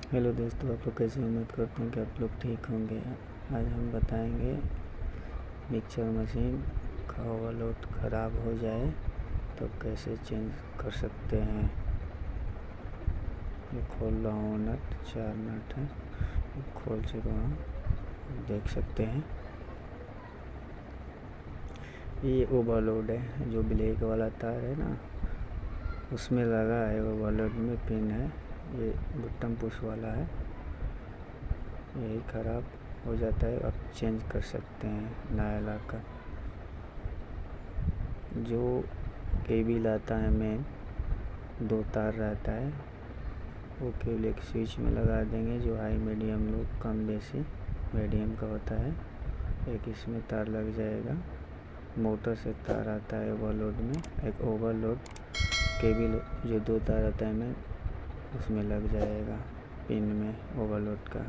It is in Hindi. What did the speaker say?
हेलो दोस्तों, आप लोग कैसे? उम्मीद करते हैं कि आप लोग ठीक होंगे। आज हम बताएंगे मिक्सर मशीन का ओवरलोड ख़राब हो जाए तो कैसे चेंज कर सकते हैं। ये खोल रहा हूँ, नट 4 नट है, खोल चुका हूँ, देख सकते हैं। ये ओवरलोड है, जो ब्लैक वाला तार है ना उसमें लगा है, ओवरलोड में पिन है। ये बटन पुश वाला है, यही ख़राब हो जाता है। आप चेंज कर सकते हैं नया लाकर। जो केबल आता है मेन 2 तार रहता है, वो केबल एक स्विच में लगा देंगे, जो हाई मीडियम लो कम बेसी मीडियम का होता है। एक इसमें तार लग जाएगा। मोटर से तार आता है ओवरलोड में, एक ओवरलोड केबल जो 2 तार आता है मेन उसमें लग जाएगा, पिन में ओवरलोड का।